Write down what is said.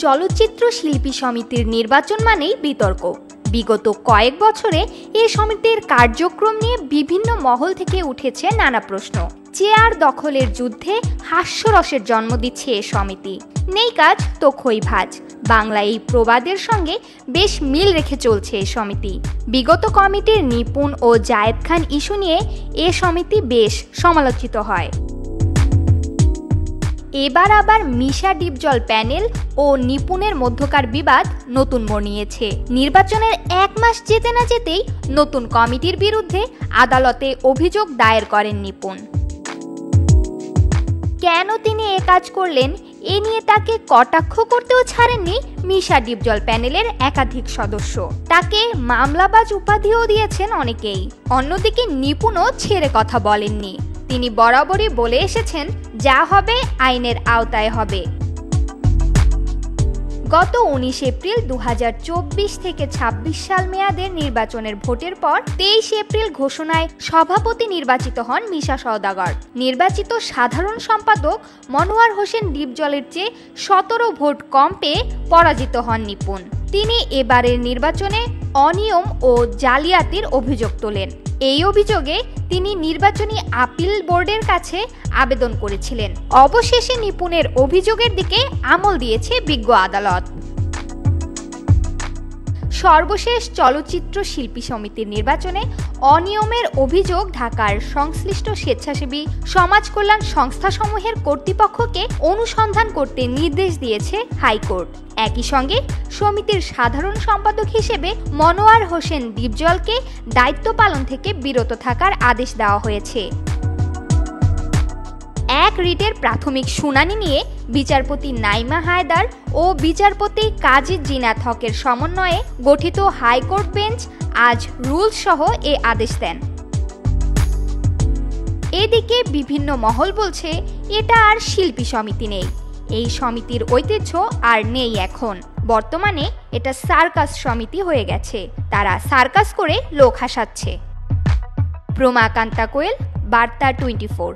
চলচ্চিত্র শিল্পী সমিতির নির্বাচন মানেই বিতর্ক। বিগত কয়েক বছরে এই সমিতির কার্যক্রম নিয়ে বিভিন্ন মহল থেকে উঠেছে নানা প্রশ্ন। চেয়ার দখলের যুদ্ধে হাস্যরসের জন্ম দিচ্ছে এ সমিতি। নেই কাজ তো খই ভাজ, বাংলা এই প্রবাদের সঙ্গে বেশ মিল রেখে চলছে এ সমিতি। বিগত কমিটির নিপুণ ও জায়েদ খান ইস্যু নিয়ে এ সমিতি বেশ সমালোচিত হয়। এবার আবার মিশা ডিপজল প্যানেল ও নিপুণের মধ্যকার বিবাদ নতুন মোড় নিয়েছে। নির্বাচনের 1 মাস যেতে না যেতেই নতুন কমিটির বিরুদ্ধে আদালতে অভিযোগ দায়ের করেন নিপুণ। কেন তিনি এ কাজ করলেন এ নিয়ে তাকে কটাক্ষ করতেও ছাড়েননি মিশা ডিপজল প্যানেলের একাধিক সদস্য। তাকে মামলাবাজ উপাধিও দিয়েছেন অনেকেই। অন্যদিকে নিপুণও ছেড়ে কথা বলেননি। তিনি বরাবরই বলে এসেছেন, যা হবে আইনের আওতায় হবে। গত 19 এপ্রিল 2024 থেকে 26 সাল মেয়াদের নির্বাচনের ভোটের পর 23 এপ্রিল ঘোষণায় সভাপতি নির্বাচিত হন মিশা সওদাগর। নির্বাচিত সাধারণ সম্পাদক মনোয়ার হোসেন ডিপজলের চেয়ে 17 ভোট কম পেয়ে পরাজিত হন নিপুণ। তিনি এবারের নির্বাচনে অনিয়ম ও জালিয়াতির অভিযোগ তোলেন। এই অভিযোগে তিনি নির্বাচনী আপিল বোর্ডের কাছে আবেদন করেছিলেন। অবশেষে নিপুণের অভিযোগের দিকে আমল দিয়েছে বিজ্ঞ আদালত। সর্বশেষ চলচ্চিত্র শিল্পী সমিতির নির্বাচনে অনিয়মের অভিযোগ ঢাকার সংশ্লিষ্ট স্বেচ্ছাসেবী সমাজ কল্যাণ সংস্থাসমূহের কর্তৃপক্ষকে অনুসন্ধান করতে নির্দেশ দিয়েছে হাইকোর্ট। একই সঙ্গে সমিতির সাধারণ সম্পাদক হিসেবে মনোয়ার হোসেন ডিপজলকে দায়িত্ব পালন থেকে বিরত থাকার আদেশ দেওয়া হয়েছে। এক রিটের প্রাথমিক শুনানি নিয়ে বিচারপতি নাইমা হায়দার ও বিচারপতি কাজী জিনাত হকের সমন্বয়ে গঠিত হাইকোর্ট বেঞ্চ আজ রুলস সহ এ আদেশ দেন। এদিকে বিভিন্ন মহল বলছে, এটা আর শিল্পী সমিতি নেই। এই সমিতির ঐতিহ্য আর নেই এখন। বর্তমানে এটা সার্কাস সমিতি হয়ে গেছে। তারা সার্কাস করে লোক হাসাচ্ছে। প্রমা কান্তা কোয়েল, বার্তা 24।